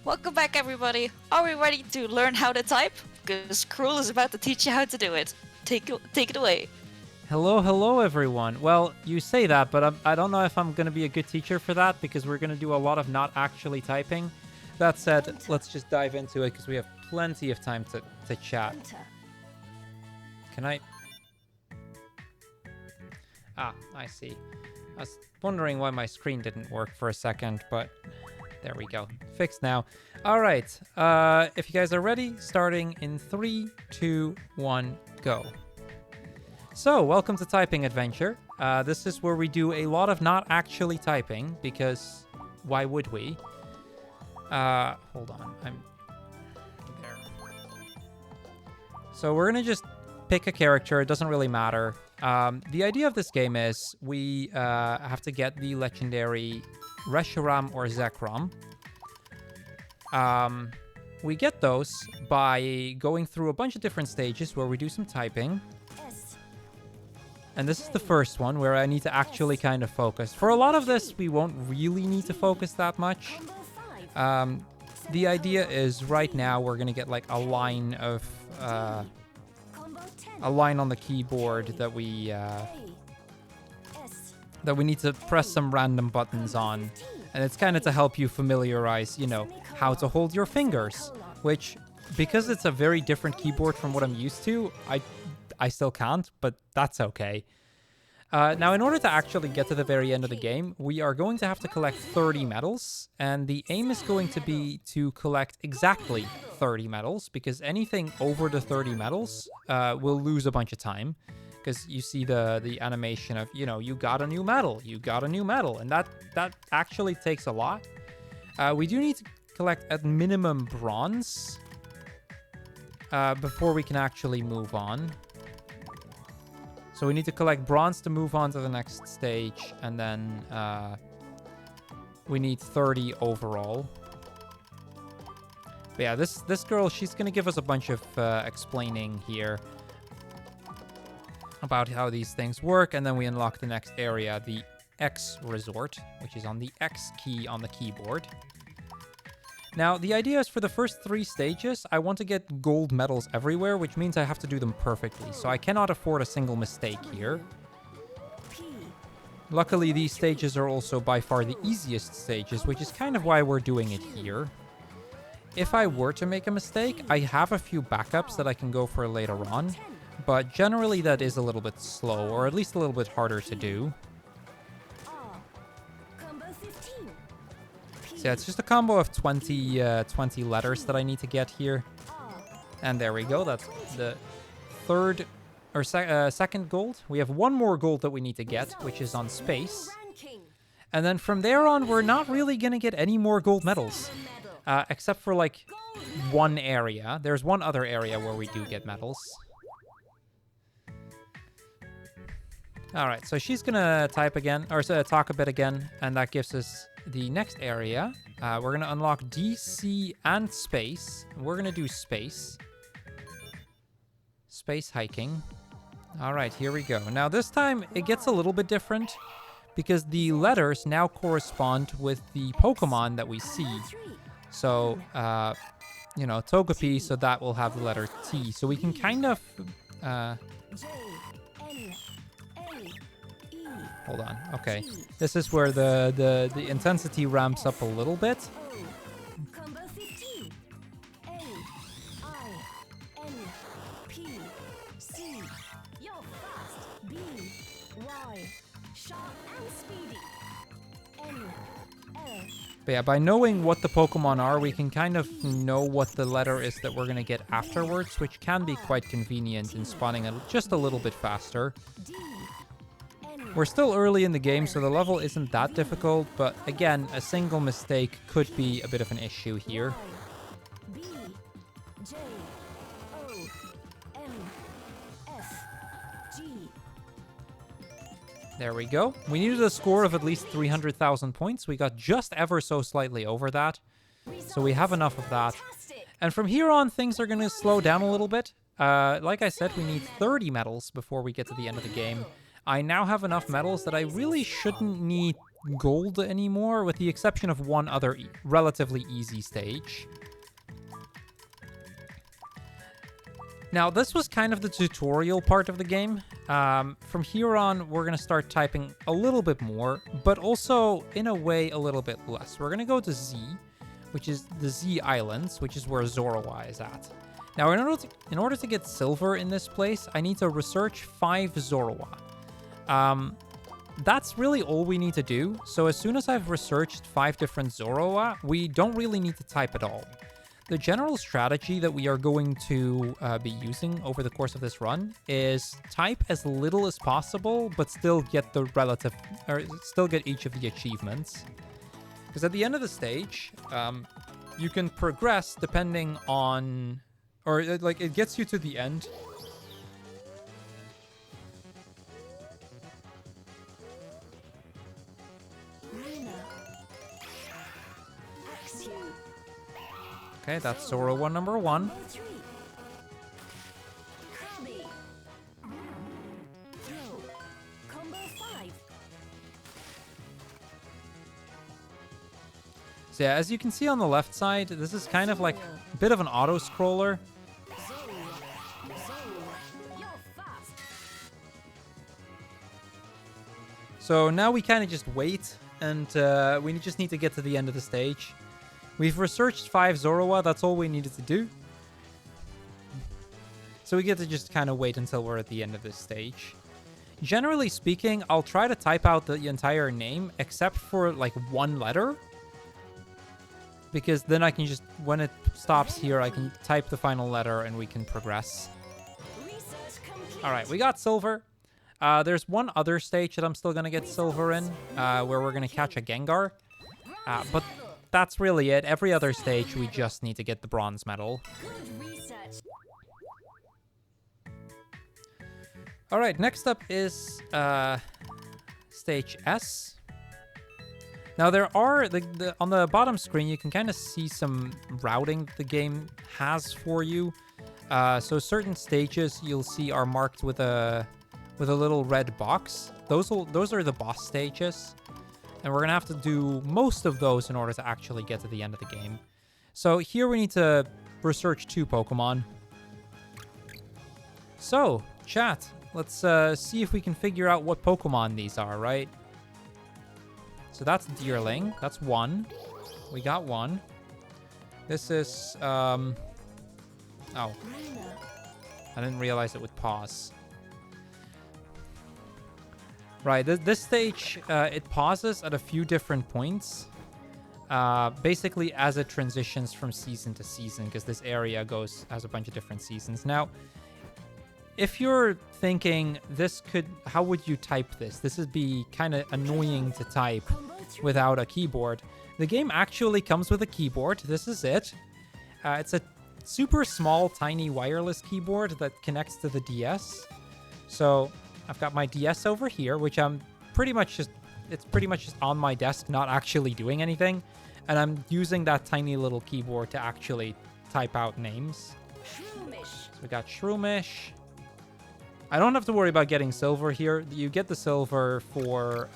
Welcome back, everybody. Are we ready to learn how to type? Because Crrool is about to teach you how to do it. Take it away. Hello, everyone. Well, you say that, but I don't know if I'm going to be a good teacher for that because we're going to do a lot of not actually typing. That said, let's just dive into it because we have plenty of time to chat. Can I... Ah, I see. I was wondering why my screen didn't work for a second, but there we go. Fixed now. All right. If you guys are ready, starting in 3, 2, 1, go. So, welcome to Typing Adventure. This is where we do a lot of not actually typing, because why would we? Hold on, I'm there. So we're gonna just pick a character, it doesn't really matter. The idea of this game is we have to get the legendary Reshiram or Zekrom. We get those by going through a bunch of different stages where we do some typing. And this is the first one where I need to actually kind of focus. For a lot of this, we won't really need to focus that much. The idea is right now we're going to get like a line of... a line on the keyboard that we need to press some random buttons on. And it's kind of to help you familiarize, you know, how to hold your fingers. Which, because it's a very different keyboard from what I'm used to, I still can't, but that's okay. Now, in order to actually get to the very end of the game, we are going to have to collect 30 medals, and the aim is going to be to collect exactly 30 medals, because anything over the 30 medals will lose a bunch of time, because you see the animation of, you know, you got a new medal, and that actually takes a lot. We do need to collect at minimum bronze before we can actually move on. So we need to collect bronze to move on to the next stage, and then we need 30 overall. But yeah, this girl, she's going to give us a bunch of explaining here about how these things work, and then we unlock the next area, the X Resort, which is on the X key on the keyboard. Now, the idea is for the first 3 stages, I want to get gold medals everywhere, which means I have to do them perfectly, so I cannot afford a single mistake here. Luckily, these stages are also by far the easiest stages, which is kind of why we're doing it here. If I were to make a mistake, I have a few backups that I can go for later on, but generally that is a little bit slow, or at least a little bit harder to do. So yeah, it's just a combo of 20 letters that I need to get here. And there we go. That's the third or second gold. We have one more gold that we need to get, which is on space. And then from there on, we're not really going to get any more gold medals. Except for like one area. There's one other area where we do get medals. Alright, so she's going to type again, or talk a bit again, and that gives us the next area. We're going to unlock DC and space. We're going to do space. Space hiking. Alright, here we go. Now this time it gets a little bit different because the letters now correspond with the Pokemon that we see. So, you know, Togepi, so that will have the letter T. So we can kind of... Hold on. Okay. This is where the intensity ramps up a little bit. But yeah, by knowing what the Pokemon are, we can kind of know what the letter is that we're going to get afterwards, which can be quite convenient in spawning just a little bit faster. We're still early in the game, so the level isn't that difficult, but again, a single mistake could be a bit of an issue here. There we go. We needed a score of at least 300,000 points. We got just ever so slightly over that, so we have enough of that. And from here on, things are going to slow down a little bit. Like I said, we need 30 medals before we get to the end of the game. I now have enough medals that I really shouldn't need gold anymore, with the exception of one other relatively easy stage. Now, this was kind of the tutorial part of the game. From here on, we're going to start typing a little bit more, but also, in a way, a little bit less. We're going to go to Z, which is the Z Islands, which is where Zorua is at. Now, in order to get silver in this place, I need to research 5 Zorua. That's really all we need to do. So as soon as I've researched 5 different Zorua, we don't really need to type at all. The general strategy that we are going to be using over the course of this run is type as little as possible, but still get the still get each of the achievements. Because at the end of the stage, you can progress depending on, or like it gets you to the end. Okay, that's Zorua number 1. So yeah, as you can see on the left side, this is kind of like a bit of an auto-scroller. So now we kind of just wait, and we just need to get to the end of the stage. We've researched 5 Zorua, that's all we needed to do. So we get to just kind of wait until we're at the end of this stage. Generally speaking, I'll try to type out the entire name, except for like 1 letter. Because then I can just, when it stops here, I can type the final letter and we can progress. Alright, we got silver. There's one other stage that I'm still going to get silver in, where we're going to catch a Gengar. But that's really it. Every other stage, we just need to get the bronze medal. Alright, next up is stage S. Now there are, on the bottom screen, you can kind of see some routing the game has for you. So certain stages you'll see are marked with a little red box. Those are the boss stages. And we're going to have to do most of those in order to actually get to the end of the game. So here we need to research 2 Pokemon. So, chat, let's see if we can figure out what Pokemon these are, right? So that's Deerling. That's 1. We got 1. This is, oh. I didn't realize it would pause. Right, this stage, it pauses at a few different points. Basically as it transitions from season to season, because this area has a bunch of different seasons. Now, if you're thinking how would you type this? This would be kind of annoying to type without a keyboard. The game actually comes with a keyboard. This is it. It's a super small, tiny wireless keyboard that connects to the DS. So I've got my DS over here, which it's pretty much just on my desk, not actually doing anything. And I'm using that tiny little keyboard to actually type out names. So we got Shroomish. I don't have to worry about getting silver here. You get the silver for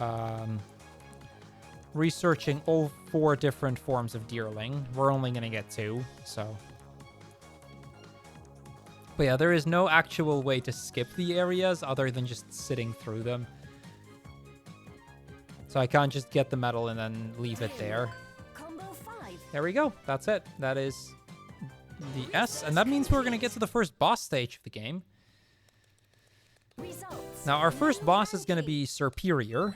researching all 4 different forms of Deerling. We're only going to get 2, so. But yeah, there is no actual way to skip the areas other than just sitting through them. So I can't just get the medal and then leave it there. There we go. That's it. That is the S. And that means we're going to get to the first boss stage of the game. Now, our first boss is going to be Superior,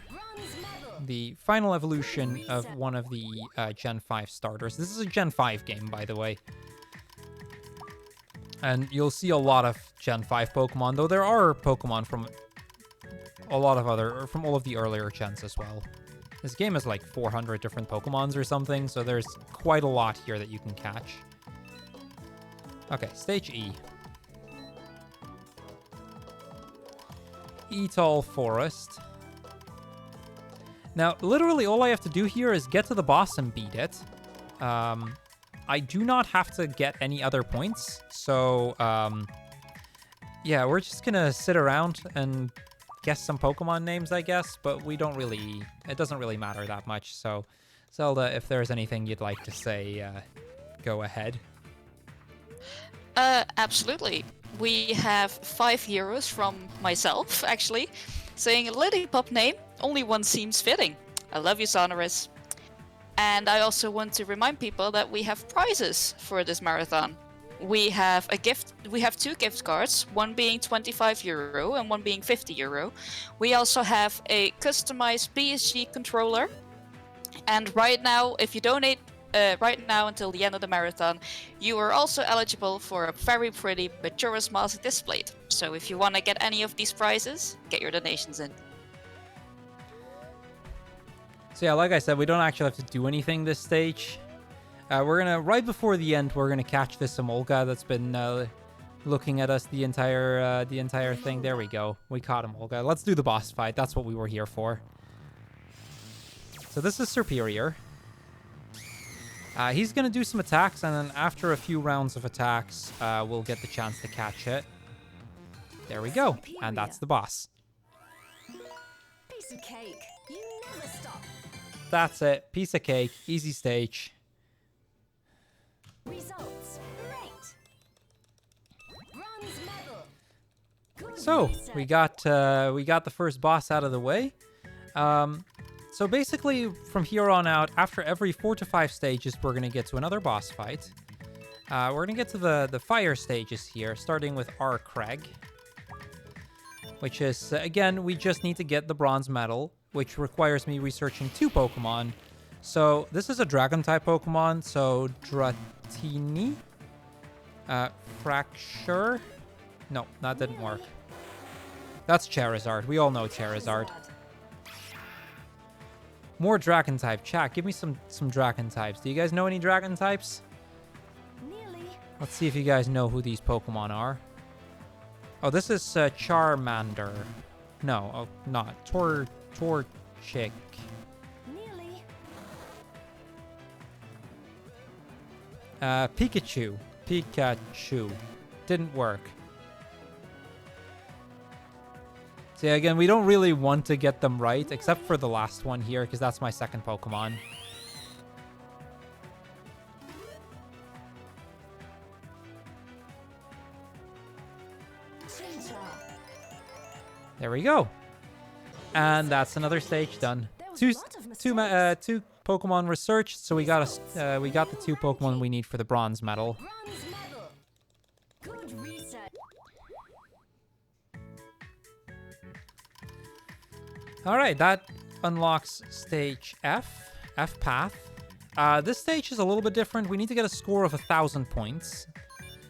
the final evolution of one of the Gen 5 starters. This is a Gen 5 game, by the way. And you'll see a lot of Gen 5 Pokemon, though there are Pokemon from all of the earlier gens as well. This game is like 400 different Pokemons or something, so there's quite a lot here that you can catch. Okay, stage E. Etol Forest. Now, literally all I have to do here is get to the boss and beat it. I do not have to get any other points, so yeah, we're just gonna sit around and guess some Pokemon names, I guess, but we don't really... It doesn't really matter that much, so... Zelda, if there's anything you'd like to say, go ahead. Absolutely. We have 5 heroes from myself, actually, saying a Lillipup name, only one seems fitting. I love you, Sonorous. And I also want to remind people that we have prizes for this marathon. We have 2 gift cards, one being €25 and one being €50. We also have a customized BSG controller. And right now, if you donate right now until the end of the marathon, you are also eligible for a very pretty Majora's Mask display. So if you want to get any of these prizes, get your donations in. So yeah, like I said, we don't actually have to do anything this stage. We're gonna, right before the end, we're gonna catch this Emolga that's been looking at us the entire thing. There we go. We caught Emolga. Let's do the boss fight. That's what we were here for. So this is Superior. He's gonna do some attacks, and then after a few rounds of attacks, we'll get the chance to catch it. There we go. And that's the boss. Piece of cake. You never stop. That's it. Piece of cake. Easy stage. Results. Great. Bronze medal. Good So research. we got the first boss out of the way. So basically, from here on out, after every 4 to 5 stages, we're gonna get to another boss fight. We're gonna get to the fire stages here, starting with R. Craig, which is again, we just need to get the bronze medal, which requires me researching 2 Pokemon. So this is a Dragon-type Pokemon, so Dratini, Fracture. No, that didn't work. That's Charizard. We all know Charizard. More Dragon type. Chat, give me some Dragon types. Do you guys know any Dragon types? Nearly. Let's see if you guys know who these Pokemon are. Oh, this is Charmander. No, oh, not. Torchic. Nearly. Pikachu. Pikachu. Didn't work. So yeah, again, we don't really want to get them right, except for the last one here, because that's my second Pokemon. There we go. And that's another stage done. Two Pokemon researched, so we got the 2 Pokemon we need for the bronze medal. Bronze medal. Good research. All right, that unlocks stage F path. This stage is a little bit different. We need to get a score of 1,000 points.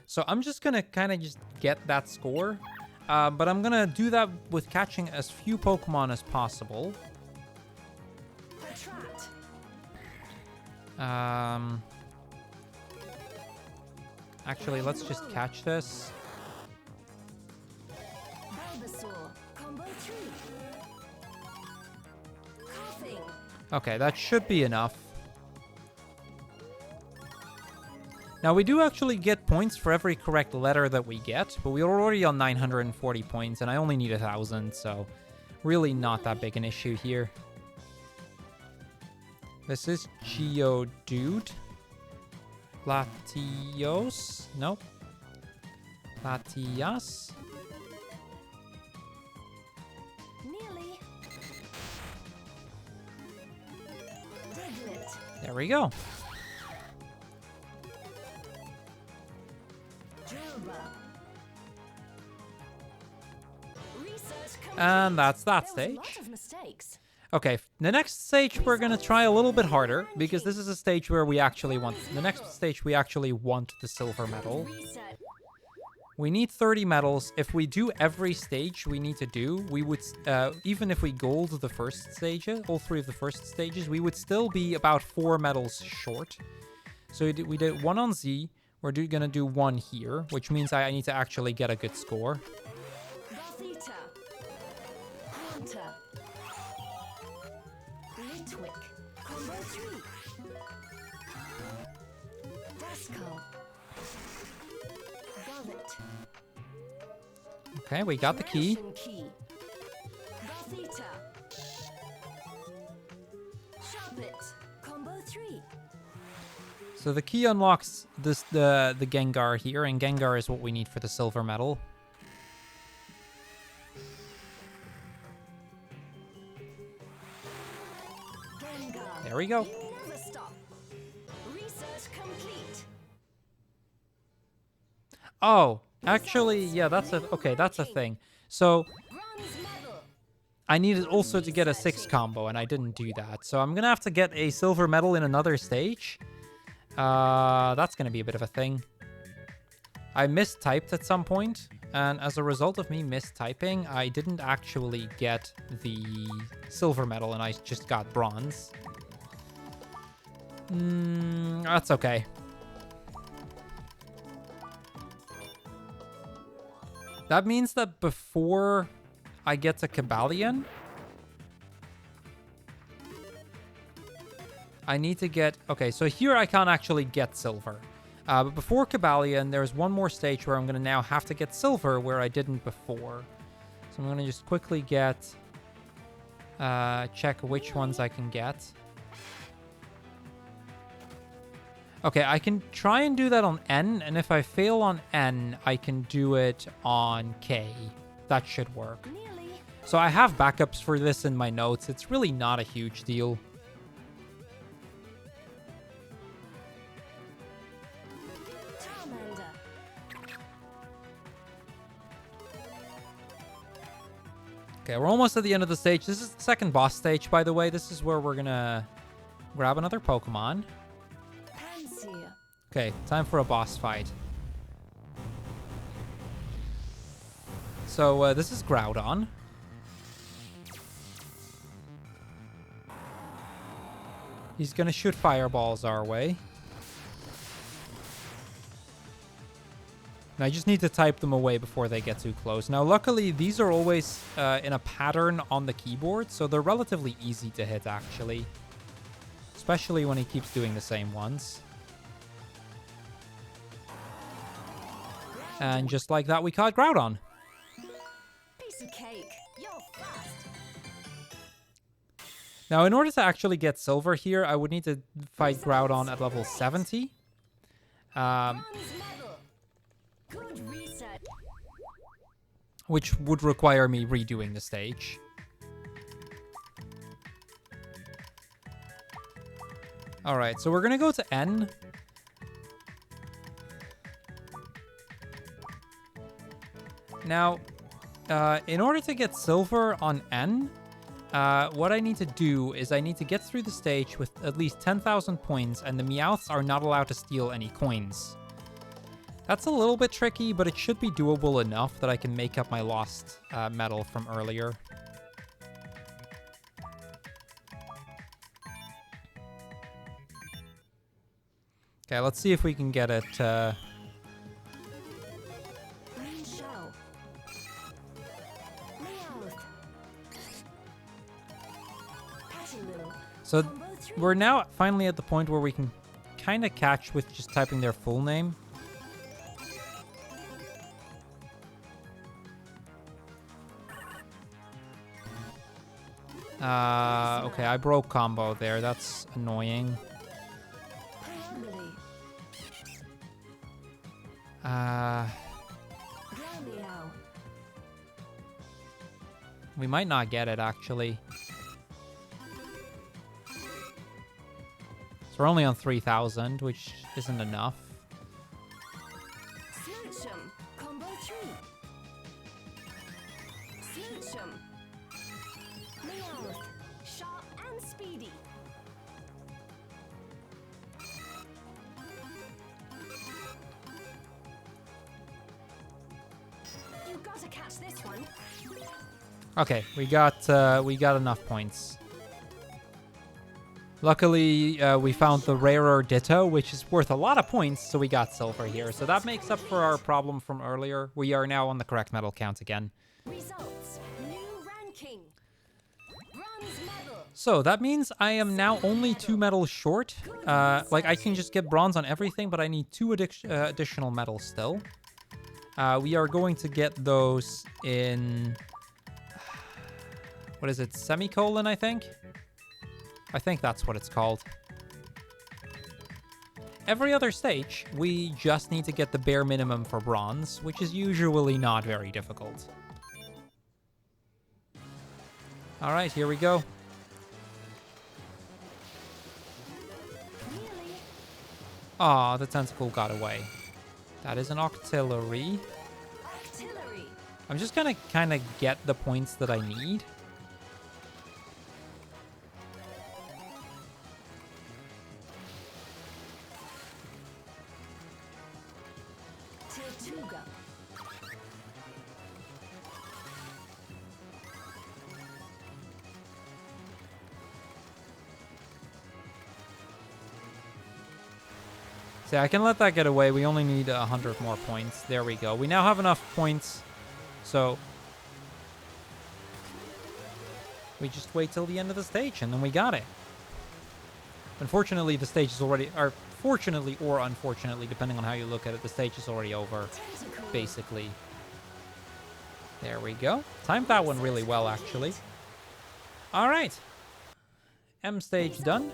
So I'm just gonna kind of just get that score. But I'm gonna do that with catching as few Pokemon as possible. Attract. Actually, let's just catch this. Bulbasaur. Combo 3. Coughing. Okay, that should be enough. Now, we do actually get points for every correct letter that we get, but we're already on 940 points, and I only need 1,000, so really not that big an issue here. This is Geodude. Latios? Nope. Latias? Nearly. Diglett. There we go. And that's that stage. Okay, the next stage we're gonna try a little bit harder, because this is a stage where we actually want... The next stage we actually want the silver medal. We need 30 medals. If we do every stage we need to do, we would... even if we gold the first stages, all 3 of the first stages, we would still be about 4 medals short. So we did 1 on Z. We're gonna do 1 here, which means I need to actually get a good score. Gothita. Hunter. Litwick. Combo 3. Duskull. Gullet. Okay, we got the key. Ration key. So the key unlocks the Gengar here, and Gengar is what we need for the silver medal. Gengar. There we go. You never stop. Research complete. Oh, actually, yeah, that's a thing. So Bronze medal. I needed also to get a 6 combo, and I didn't do that. So I'm gonna have to get a silver medal in another stage. That's gonna be a bit of a thing. I mistyped at some point, and as a result of me mistyping, I didn't actually get the silver medal, and I just got bronze. That's okay. That means that before I get to Cabalion, I need to get... Okay, so here I can't actually get silver. But before Cabalion, there's one more stage where I'm going to now have to get silver where I didn't before. So I'm going to just quickly get... check which ones I can get. Okay, I can try and do that on N, and if I fail on N, I can do it on K. That should work. Nearly. So I have backups for this in my notes. It's really not a huge deal. Charmander. Okay, we're almost at the end of the stage. This is the second boss stage, by the way. This is where we're gonna grab another Pokemon. Pansear. Okay, time for a boss fight. So this is Groudon. He's gonna shoot fireballs our way. And I just need to type them away before they get too close. Now, luckily, these are always in a pattern on the keyboard, so they're relatively easy to hit, actually. Especially when he keeps doing the same ones. And just like that, we caught Groudon. Piece of cake. You're fast. Now, in order to actually get silver here, I would need to fight Groudon at level 70. Bronze medal. Good reset. Which would require me redoing the stage. Alright, so we're gonna go to N. Now, in order to get silver on N, what I need to do is I need to get through the stage with at least 10,000 points, and the Meowths are not allowed to steal any coins. That's a little bit tricky, but it should be doable enough that I can make up my lost medal from earlier. Okay, let's see if we can get it. Green shell. Meowth. Pattiloo. So Combo 3. we're now finally at the point where we can kind of catch with just typing their full name. Okay, I broke combo there. That's annoying. Priambly. Glameow. We might not get it, actually. So we're only on 3,000, which isn't enough. Smoochum. Combo 3. Smoochum. Meowth. Sharp and speedy. You gotta catch this one. Okay, we got enough points. Luckily, we found the rarer Ditto, which is worth a lot of points, so we got silver here. So that makes up for our problem from earlier. We are now on the correct medal count again. Results. New ranking. Bronze medal. So that means I am now only 2 medals short. Like, I can just get bronze on everything, but I need 2 additional medals still. We are going to get those in... What is it? Semicolon, I think? I think that's what it's called. every other stage, we just need to get the bare minimum for bronze, which is usually not very difficult. All right, here we go. Aw, the tentacle got away. That is an auxiliary. Artillery. I'm just gonna kind of get the points that I need. Tortuga. See, I can let that get away. We only need 100 more points. There we go. We now have enough points, so we just wait till the end of the stage, and then we got it. Unfortunately, the stage is already, or fortunately or unfortunately, depending on how you look at it, the stage is already over, basically. There we go. Timed that one really well, actually. All right. M stage done.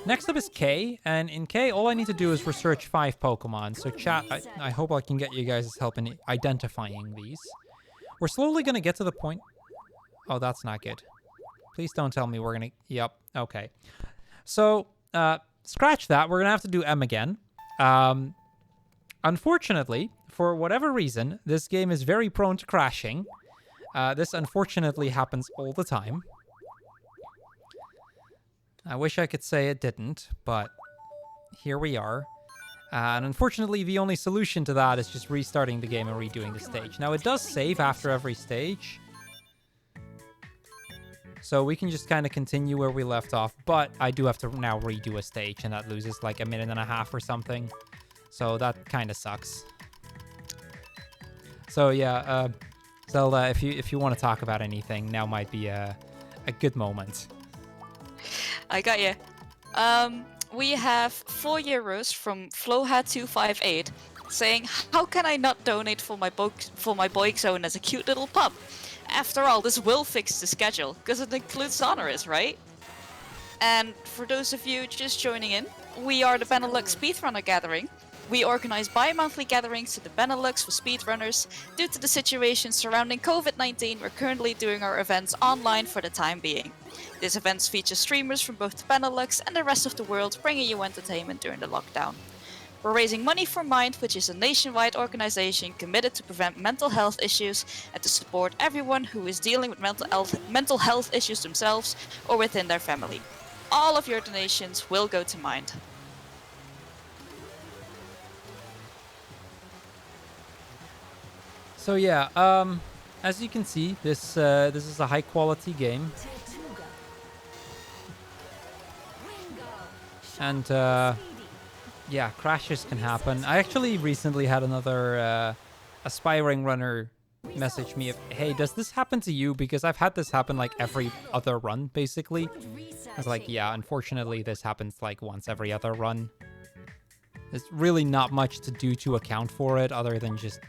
Next up is K, and in K, all I need to do is research 5 Pokemon. So chat, I hope I can get you guys' help in identifying these. We're slowly going to get to the point... Oh, that's not good. Please don't tell me we're going to... Yep, okay. So, scratch that. We're going to have to do M again. Unfortunately, for whatever reason, this game is very prone to crashing. This unfortunately happens all the time. I wish I could say it didn't, but here we are. And unfortunately, the only solution to that is just restarting the game and redoing the stage. Now, it does save after every stage, so we can just kind of continue where we left off, but I do have to now redo a stage, and that loses like a minute and a half or something. So that kind of sucks. So yeah, Zelda, if you want to talk about anything, now might be a good moment. I got you. We have 4 euros from Floha258 saying, "How can I not donate for my Boyzone as a cute little pup? After all, this will fix the schedule, because it includes Sonorous, right?" And for those of you just joining in, we are the Benelux Speedrunner Gathering. We organize bi-monthly gatherings to the Benelux for speedrunners. Due to the situation surrounding COVID-19, we're currently doing our events online for the time being. These events feature streamers from both the Benelux and the rest of the world, bringing you entertainment during the lockdown. We're raising money for Mind, which is a nationwide organization committed to prevent mental health issues and to support everyone who is dealing with mental health issues themselves or within their family. All of your donations will go to Mind. So yeah, as you can see, this is a high quality game, and yeah, crashes can happen. I actually recently had another aspiring runner message me, "Hey, does this happen to you? Because I've had this happen like every other run, basically." I was like, yeah, unfortunately, this happens like once every other run. There's really not much to do to account for it other than just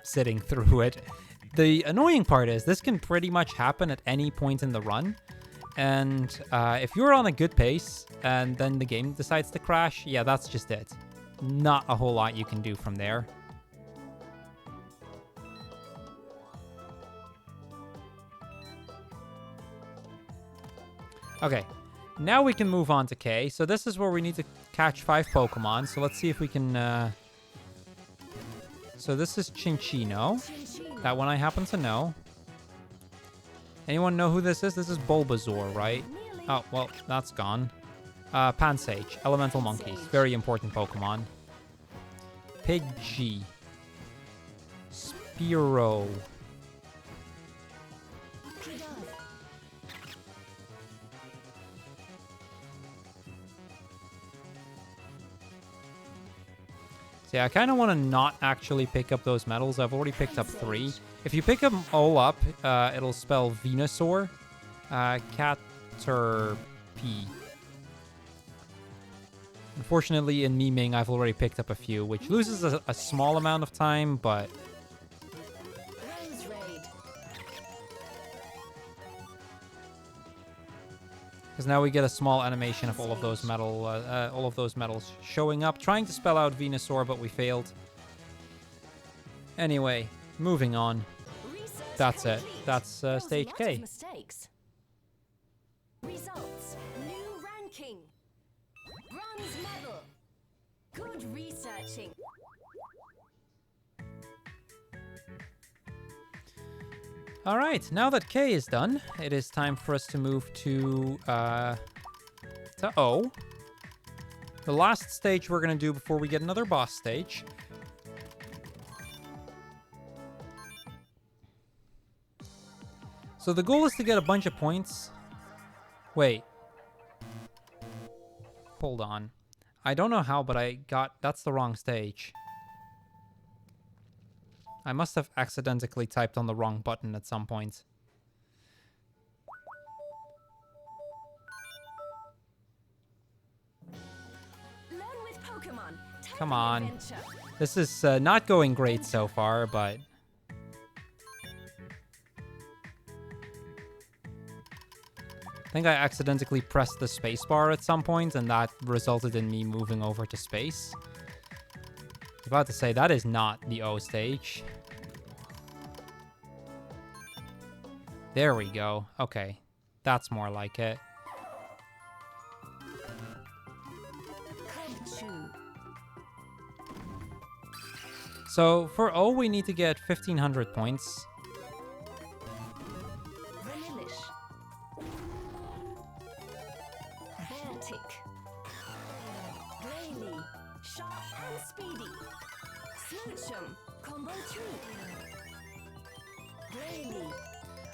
sitting through it. The annoying part is this can pretty much happen at any point in the run, and if you're on a good pace and then the game decides to crash, yeah, that's just it. Not a whole lot you can do from there. Okay, now we can move on to K. So this is where we need to catch 5 Pokemon. So let's see if we can... So this is Chinchino. That one I happen to know. Anyone know who this is? This is Bulbasaur, right? Oh, well, that's gone. Pansage, Elemental Monkeys. Very important Pokemon. Pidgey. Spearow. Yeah, I kind of want to not actually pick up those medals. I've already picked up 3. If you pick them all up, it'll spell Venusaur. Caterpie. Unfortunately, in meming, I've already picked up a few, which loses a small amount of time, but... Because now we get a small animation of all of those metals showing up, trying to spell out Venusaur, but we failed. Anyway, moving on. That's it. That's stage K. Mistakes. Results. New ranking. Bronze medal. Good researching. All right, now that K is done, it is time for us to move to O. The last stage we're going to do before we get another boss stage. So the goal is to get a bunch of points. Wait. Hold on. I don't know how, but that's the wrong stage. I must have accidentally typed on the wrong button at some point. Learn with Pokémon. Come on. This is not going great so far, but... I think I accidentally pressed the spacebar at some point, and that resulted in me moving over to space. I was about to say, that is not the O stage. There we go. Okay. That's more like it. So, for O, we need to get 1,500 points.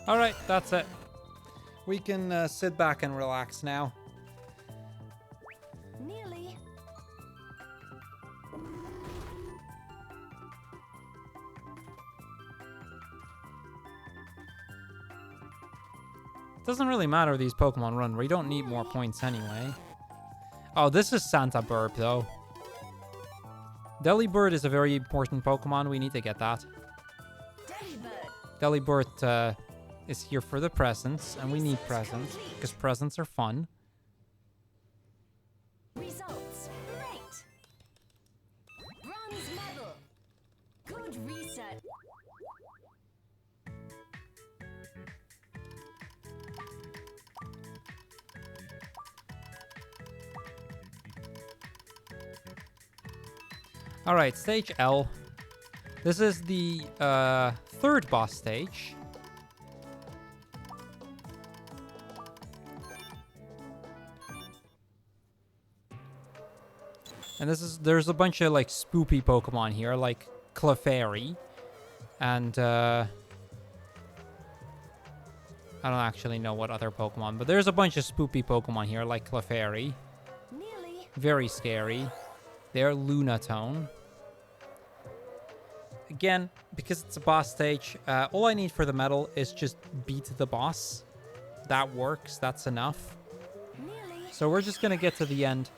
Alright, that's it. We can sit back and relax now. Nearly. Doesn't really matter these Pokemon run. We don't need more points anyway. Oh, this is Santa Burp, though. Delibird is a very important Pokemon. We need to get that. Delibird is here for the presents, and we need presents because presents are fun. Results great. Bronze medal. Good research. All right, stage L. This is the third boss stage. And there's a bunch of like spoopy Pokemon here, like Clefairy. And I don't actually know what other Pokemon, but there's a bunch of spoopy Pokemon here, like Clefairy. Nearly. Very scary. They're Lunatone. Again, because it's a boss stage, all I need for the medal is just beat the boss. That works. That's enough. Nearly. So we're just going to get to the end.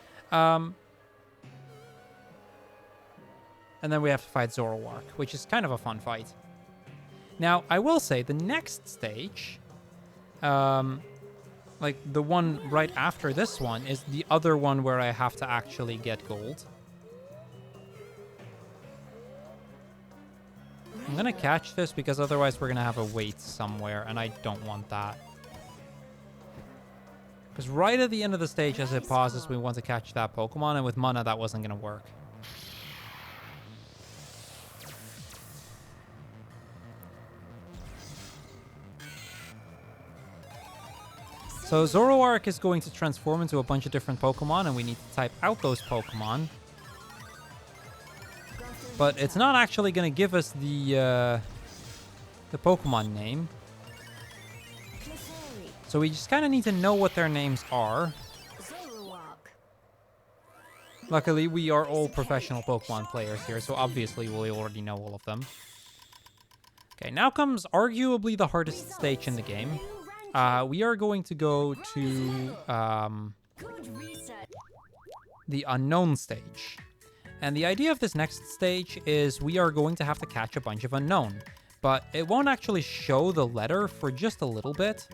And then we have to fight Zoroark, which is kind of a fun fight. Now, I will say, the next stage, like the one right after this one, is the other one where I have to actually get gold. I'm going to catch this because otherwise we're going to have a wait somewhere, and I don't want that. Because right at the end of the stage, as it pauses, we want to catch that Pokemon, and with Mana, that wasn't going to work. So Zoroark is going to transform into a bunch of different Pokemon, and we need to type out those Pokemon. But it's not actually going to give us the Pokemon name. So we just kind of need to know what their names are. Luckily, we are all professional Pokemon players here, so obviously we already know all of them. Okay, now comes arguably the hardest stage in the game. We are going to go to the unknown stage. And the idea of this next stage is we are going to have to catch a bunch of unknown. But it won't actually show the letter for just a little bit.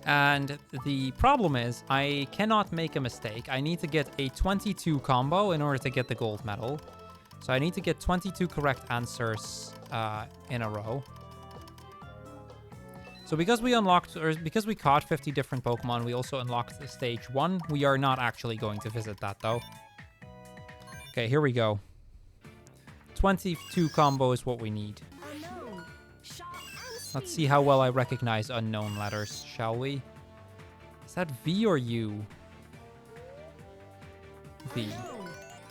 And the problem is I cannot make a mistake. I need to get a 22 combo in order to get the gold medal. So I need to get 22 correct answers in a row. So because we unlocked, or because we caught 50 different Pokemon, we also unlocked the stage 1. We are not actually going to visit that though. Okay, here we go. 22 combo is what we need. Let's see how well I recognize unknown letters, shall we? Is that V or U? V.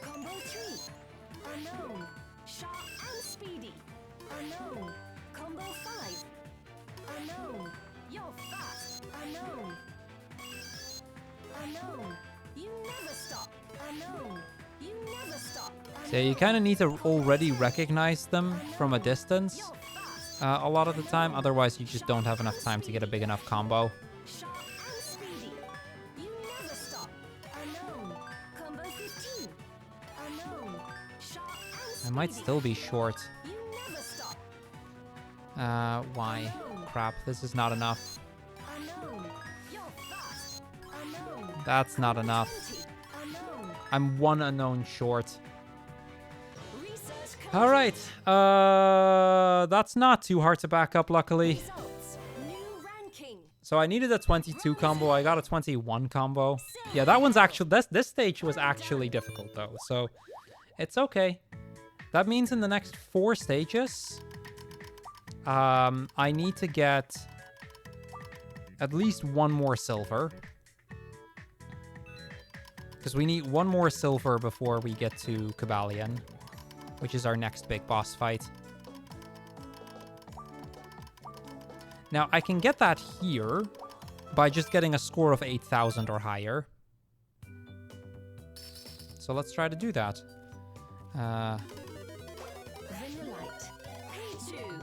Combo 3. Unknown. Sharp and speedy. Unknown. Combo 5. Unknown. You're fast. Unknown. Unknown. You never stop. Unknown. You never stop. So you kind of need to already recognize them from a distance a lot of the time. Otherwise, you just don't have enough time to get a big enough combo. Sharp and speedy. You never stop. Unknown. Combo 15. Unknown. Sharp and speedy. I might still be short. You never stop. Why? Crap, this is not enough. Unknown. You're fast. Unknown. That's not enough. 20. Unknown. I'm one unknown short. Research All right. That's not too hard to back up, luckily. results. New ranking. So I needed a 22 combo. I got a 21 combo. Yeah, that one's actually... This stage was actually difficult, though. So it's okay. That means in the next 4 stages, I need to get at least 1 more silver. Because we need 1 more silver before we get to Cobalion, which is our next big boss fight. Now, I can get that here by just getting a score of 8,000 or higher. So let's try to do that. Vanillite. Pichu.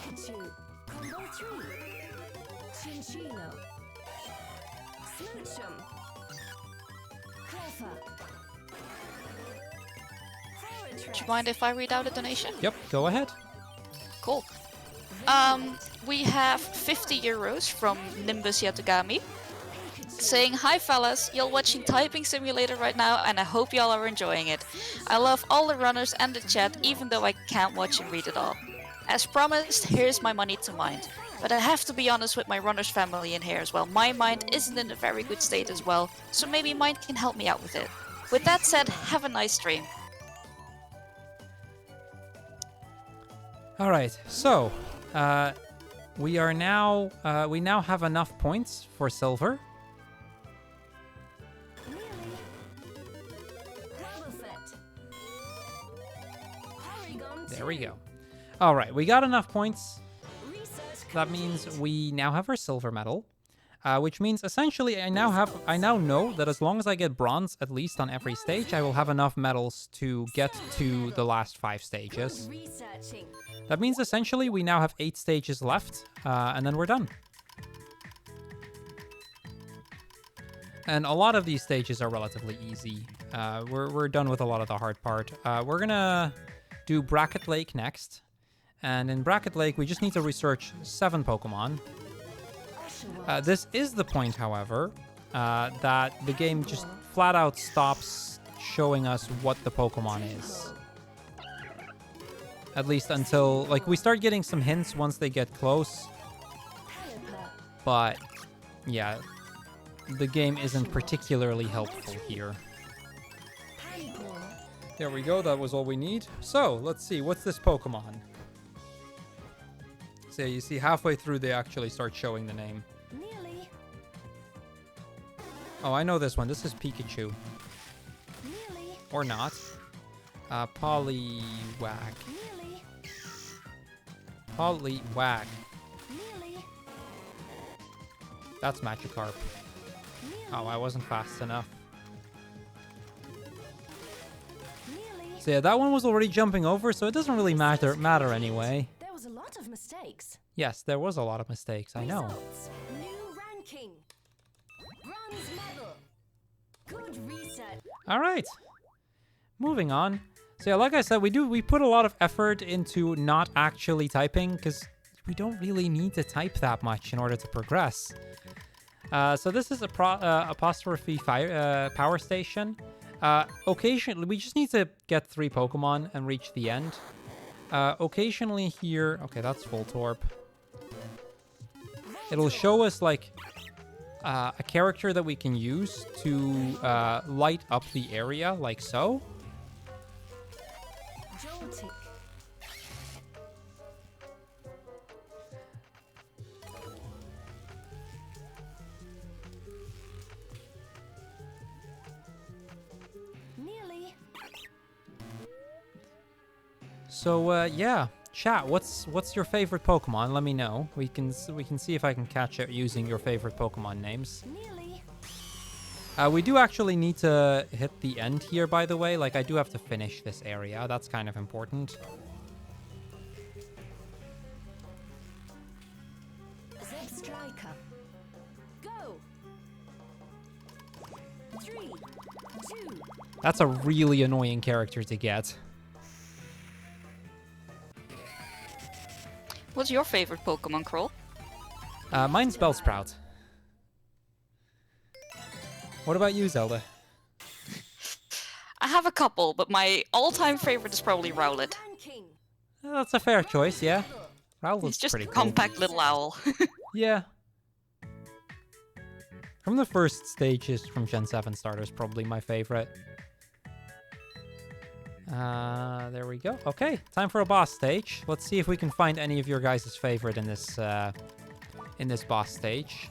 Pikachu. Combo 3. Chinchilo. Smoochum. Cleffa. Do you mind if I read out a donation? Yep, go ahead. Cool. We have 50 euros from Nimbus Yatagami saying, "Hi fellas, y'all watching Typing Simulator right now and I hope y'all are enjoying it. I love all the runners and the chat even though I can't watch and read it all. As promised, here's my money to mind. But I have to be honest with my runners family in here as well. My mind isn't in a very good state as well, so maybe mine can help me out with it. With that said, have a nice stream." All right, so we now have enough points for silver. There we go. All right, we got enough points. That means we now have our silver medal, which means essentially I now know that as long as I get bronze at least on every stage, I will have enough medals to get to the last 5 stages. That means essentially we now have 8 stages left, and then we're done. And a lot of these stages are relatively easy. We're done with a lot of the hard part. We're gonna do Bracket Lake next. And in Bracket Lake, we just need to research 7 Pokemon. This is the point, however, that the game just flat out stops showing us what the Pokemon is. At least until, like, we start getting some hints once they get close. But, yeah, the game isn't particularly helpful here. There we go, that was all we need. So, let's see, what's this Pokemon? So you see halfway through they actually start showing the name. Nearly. Oh, I know this one. This is Pikachu. Nearly. Or not. Poliwag. Nearly. Poliwag. Nearly. That's Magikarp. Oh, I wasn't fast enough. Nearly. So yeah, that one was already jumping over, so it doesn't really matter anyway. There was a lot of mistakes. Yes, there was a lot of mistakes, I know. Results. New ranking. Bronze medal. Good reset. All right. Moving on. So yeah, like I said, we put a lot of effort into not actually typing, because we don't really need to type that much in order to progress. So this is a apostrophe power station. Occasionally, we just need to get 3 Pokemon and reach the end. Occasionally here... Okay, that's Voltorb. It'll show us, like, a character that we can use to light up the area, like so. Joltik. Nearly. So, yeah. Chat, what's your favorite Pokemon? Let me know. We can see if I can catch it using your favorite Pokemon names. Nearly. We do actually need to hit the end here, by the way. Like, I do have to finish this area. That's kind of important. Zeb Striker. Go. 3, 2. That's a really annoying character to get. What's your favorite Pokemon, Crrool? Mine's Bellsprout. What about you, Zelda? I have a couple, but my all-time favorite is probably Rowlet. Ranking. That's a fair choice, yeah. He's Rowlet's just pretty a cool. compact little owl. Yeah. From the first stages from Gen 7 starters, probably my favorite. There we go. Okay, time for a boss stage. Let's see if we can find any of your guys' favorite in this boss stage.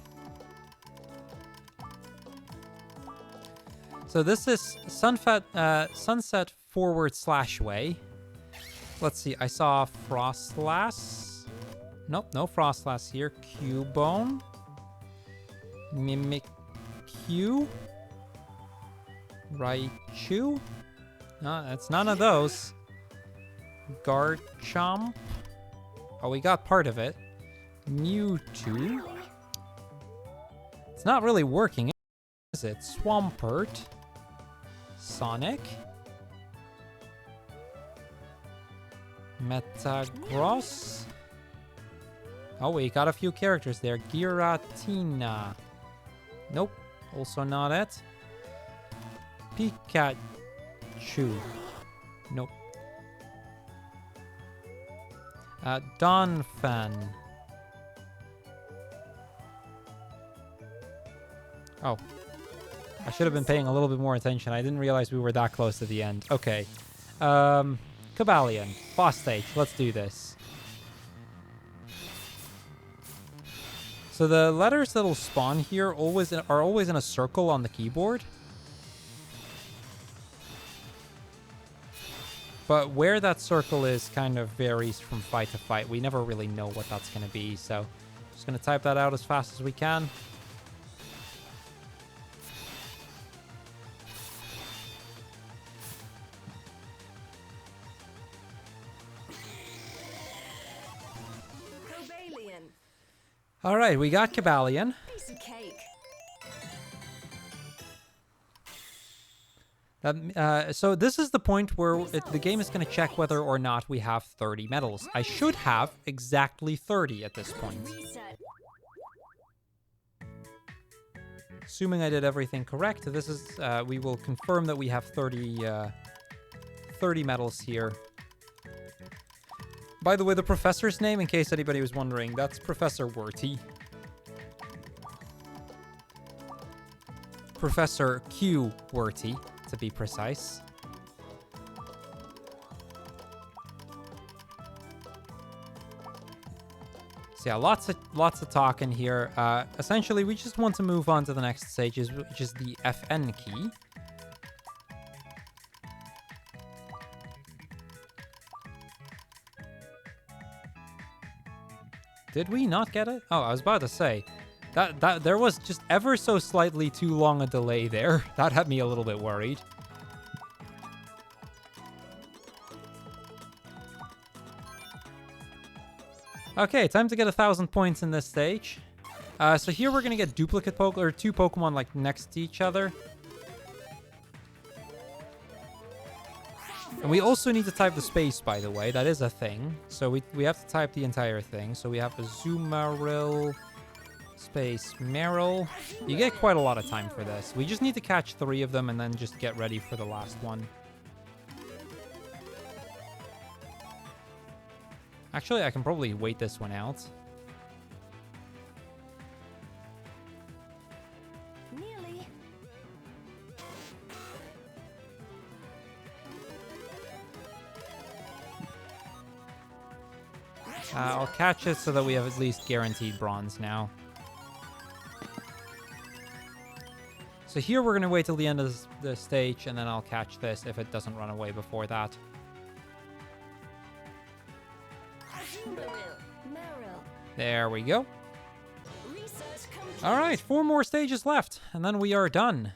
So this is Sunset Forward / Way. Let's see, I saw Frostlass. Nope, no Frostlass here. Cubone. Mimikyu. Raichu. No, that's none of those. Garchomp. Oh, we got part of it. Mewtwo. It's not really working, is it? Swampert. Sonic. Metagross. Oh, we got a few characters there. Giratina. Nope. Also not it. Pikachu. Nope. Donphan. Oh. I should have been paying a little bit more attention. I didn't realize we were that close to the end. Okay. Cobalion. Boss stage. Let's do this. So the letters that'll spawn here are always in a circle on the keyboard. But where that circle is kind of varies from fight to fight. We never really know what that's going to be, so just going to type that out as fast as we can. Cobalion. All right, we got Cobalion. Piece of cake. So this is the point where the game is going to check whether or not we have 30 medals. I should have exactly 30 at this point. Reset. Assuming I did everything correct, this is we will confirm that we have 30 medals here. By the way, the professor's name, in case anybody was wondering, that's Professor Werty. Professor Q Werty, to be precise. So yeah, lots of talking here. Essentially, we just want to move on to the next stages, which is the FN key. Did we not get it? Oh, I was about to say that there was just ever so slightly too long a delay there. That had me a little bit worried. Okay, time to get 1,000 points in this stage. So here we're gonna get duplicate two Pokemon like next to each other. And we also need to type the space, by the way. That is a thing. So we have to type the entire thing. So we have a Zoomaril space Meryl. You get quite a lot of time for this. We just need to catch 3 of them and then just get ready for the last one. Actually, I can probably wait this one out. Nearly. I'll catch it so that we have at least guaranteed bronze now. So here we're going to wait till the end of the stage, and then I'll catch this if it doesn't run away before that. There we go. All right, 4 more stages left, and then we are done.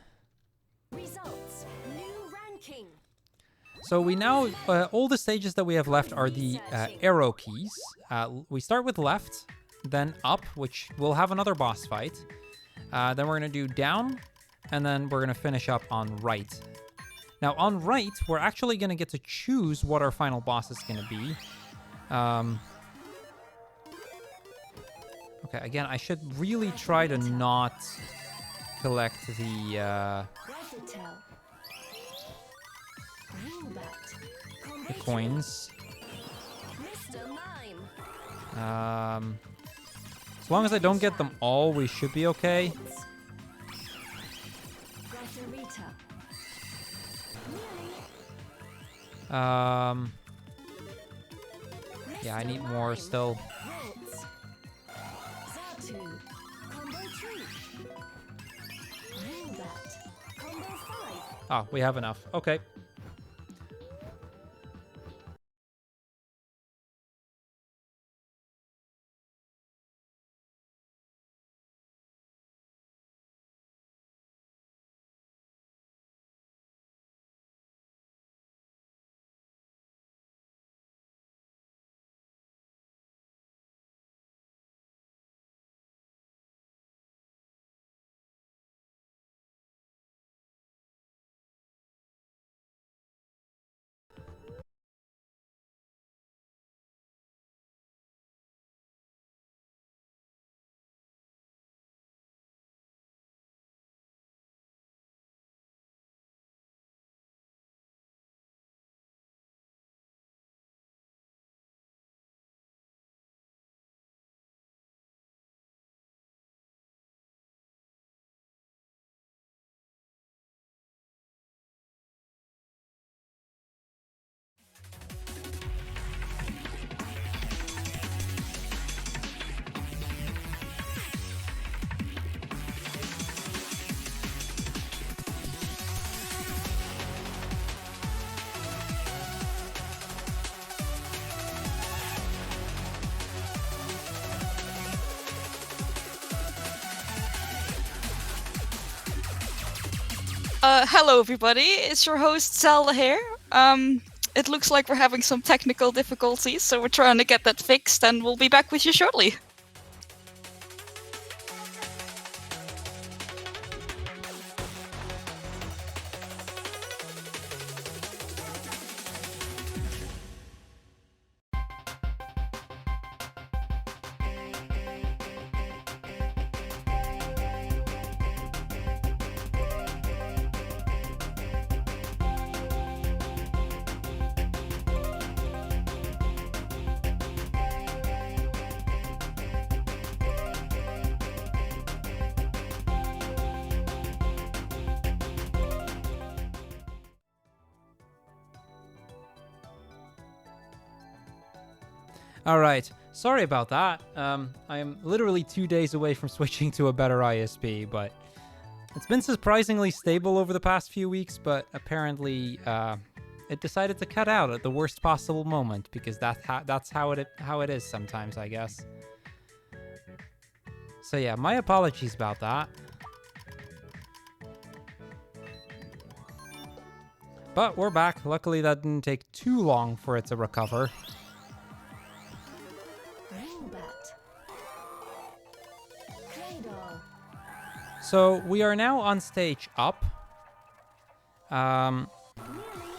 Results. New ranking. So we now, all the stages that we have left are the arrow keys. We start with left, then up, which will have another boss fight. Then we're going to do down, and then we're going to finish up on right. Now on right, we're actually going to get to choose what our final boss is going to be. Okay, again, I should really try to not collect the coins. As long as I don't get them all, we should be okay. Yeah, I need more still. Oh, we have enough. Okay. Hello everybody, it's your host Zelda here. It looks like we're having some technical difficulties, so we're trying to get that fixed, and we'll be back with you shortly. All right. Sorry about that. I am literally 2 days away from switching to a better ISP, but it's been surprisingly stable over the past few weeks, but apparently it decided to cut out at the worst possible moment because that's how it is sometimes, I guess. So yeah, my apologies about that. But we're back. Luckily, that didn't take too long for it to recover. So we are now on stage up.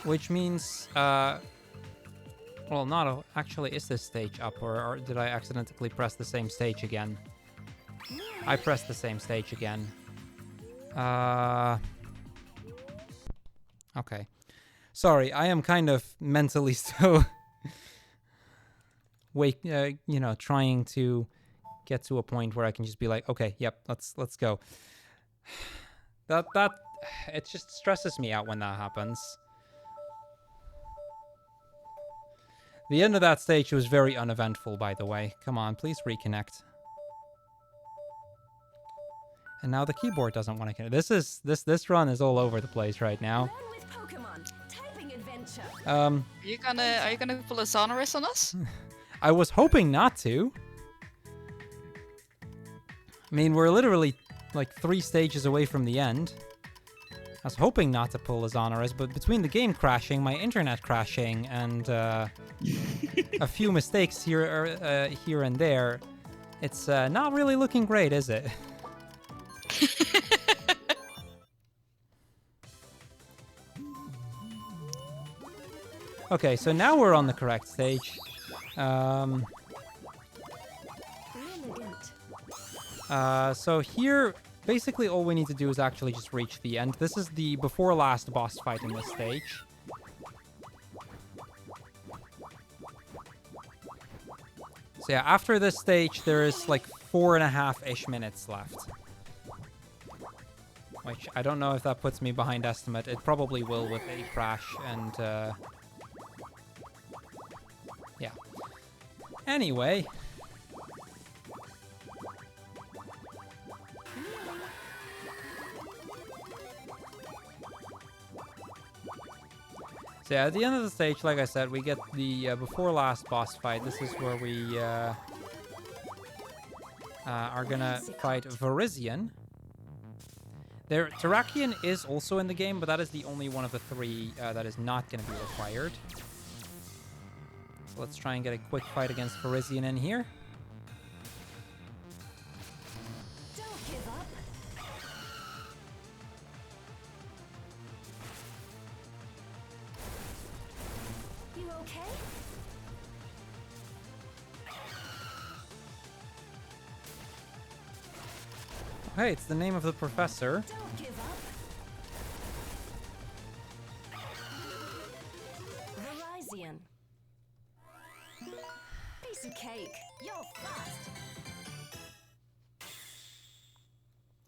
which means, well, actually, is this stage up, or did I accidentally press the same stage again? I pressed the same stage again. Okay. Sorry, I am kind of mentally still trying to get to a point where I can just be like, okay, yep, let's go. That it just stresses me out when that happens. The end of that stage was very uneventful, by the way. Come on, please reconnect. And now the keyboard doesn't want to connect. This run is all over the place right now. Learn with Pokémon. Typing adventure. Are you gonna pull a Sonorous on us? I was hoping not to. I mean, we're literally like 3 stages away from the end. I was hoping not to pull a Sonorous, but between the game crashing, my internet crashing, and a few mistakes here and there, it's not really looking great, is it? Okay, so now we're on the correct stage. So here, basically all we need to do is actually just reach the end. This is the before last boss fight in this stage. So yeah, after this stage, there is like 4.5-ish minutes left. Which, I don't know if that puts me behind estimate. It probably will with a crash and, yeah. Anyway. So yeah, at the end of the stage, like I said, we get the before last boss fight. This is where we are gonna fight Virizion. Terrakion is also in the game, but that is the only one of the 3 that is not going to be required. So let's try and get a quick fight against Virizion in here. Don't give up. You okay? Hey, it's the name of the professor. Don't give up. Virizion. Piece of cake. You're fast.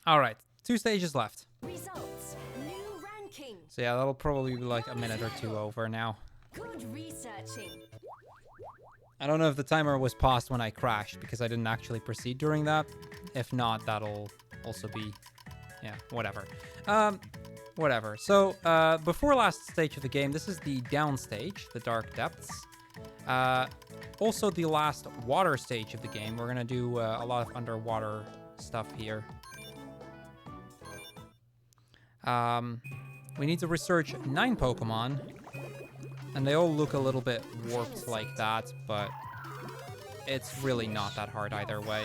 All right, 2 stages left. Results. New ranking. So yeah, that'll probably be like a minute or 2 over now. Good researching. I don't know if the timer was paused when I crashed because I didn't actually proceed during that. If not, that'll also be, yeah, whatever. Whatever. So, before last stage of the game, this is the down stage, the Dark Depths. Also the last water stage of the game. We're gonna do a lot of underwater stuff here. We need to research 9 Pokemon. And they all look a little bit warped like that, but it's really not that hard either way.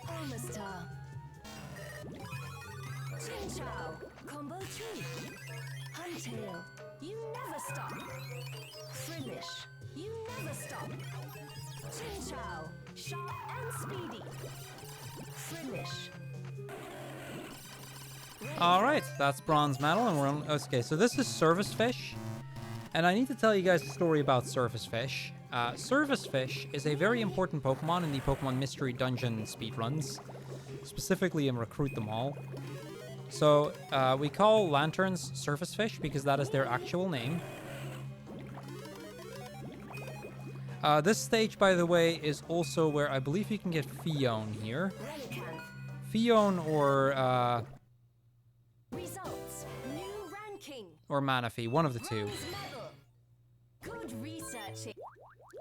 Almastar. Chinchou. Combo 2. Huntail. You never stop. Frillish. You never stop. Chinchou. Sharp and speedy. Frillish. Alright, that's Bronze Medal, and we're on... Okay, so this is Service Fish. And I need to tell you guys a story about Service Fish. Service Fish is a very important Pokemon in the Pokemon Mystery Dungeon speedruns. Specifically in Recruit Them All. So, we call Lanterns Surface Fish because that is their actual name. This stage, by the way, is also where I believe you can get Fion here. Fion or, Results. New ranking. or Manaphy, one of the 2. Bronze medal. Good researching.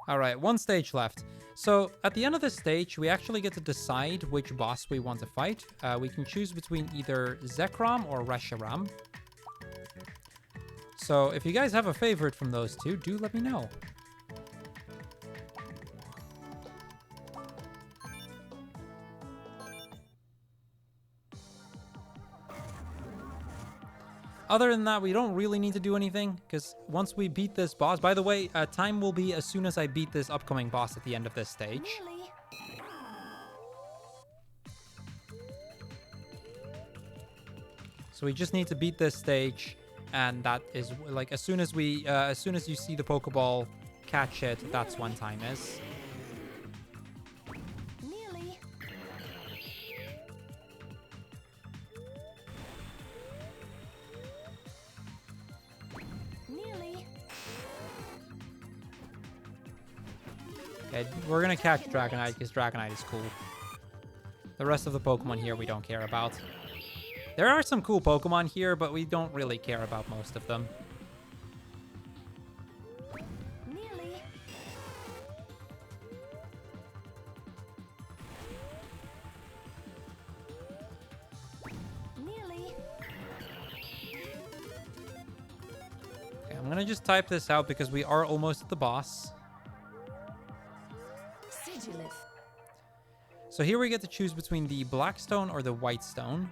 Alright, 1 stage left. So, at the end of this stage, we actually get to decide which boss we want to fight. We can choose between either Zekrom or Reshiram. So, if you guys have a favorite from those 2, do let me know. Other than that, we don't really need to do anything, because once we beat this boss... By the way, time will be as soon as I beat this upcoming boss at the end of this stage. Nearly. So we just need to beat this stage, and that is, like, as soon as you see the Pokeball catch it, that's when time is. Nearly. Nearly. Okay, we're gonna catch Dragonite, because Dragonite is cool. The rest of the Pokemon here we don't care about. There are some cool Pokemon here, but we don't really care about most of them. Nearly. Nearly. Okay, I'm gonna just type this out because we are almost at the boss. Sigilith. So here we get to choose between the Black Stone or the White Stone.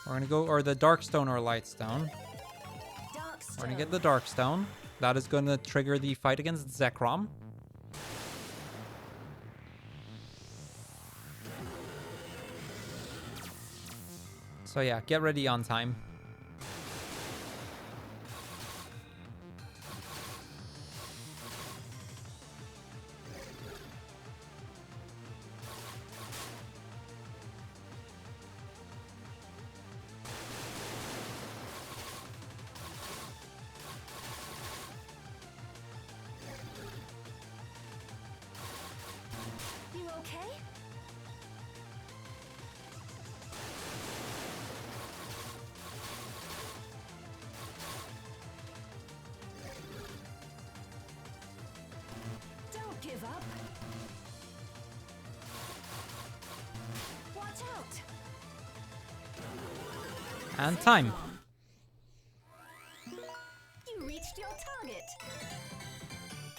We're gonna go, or the Dark Stone or Light Stone. Dark We're gonna get the Dark Stone. That is gonna trigger the fight against Zekrom. So yeah, get ready on time. You okay? Don't give up. Watch out. And time. You reached your target.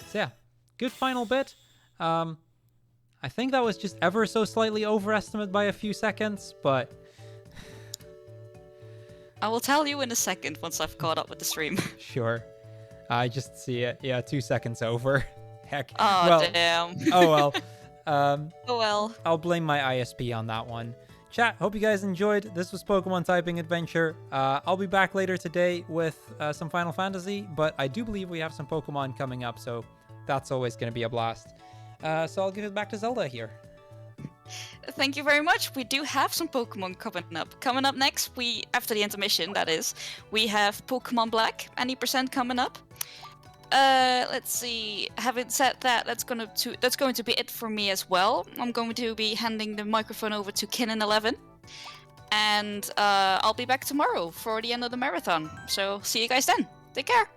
So yeah, good final bit. I think that was just ever so slightly overestimated by a few seconds, but I will tell you in a second once I've caught up with the stream. sure. I just see it. Yeah, 2 seconds over. Heck. Oh, well, damn. oh well. Oh well. I'll blame my ISP on that one. Chat, hope you guys enjoyed. This was Pokemon Typing Adventure. I'll be back later today with some Final Fantasy, but I do believe we have some Pokemon coming up, so that's always going to be a blast. So I'll give it back to Zelda here. Thank you very much. We do have some Pokemon coming up. Coming up next, after the intermission, that is, we have Pokemon Black, any percent coming up. Let's see. Having said that, that's going to be it for me as well. I'm going to be handing the microphone over to Kinnan11, and I'll be back tomorrow for the end of the marathon. So see you guys then. Take care.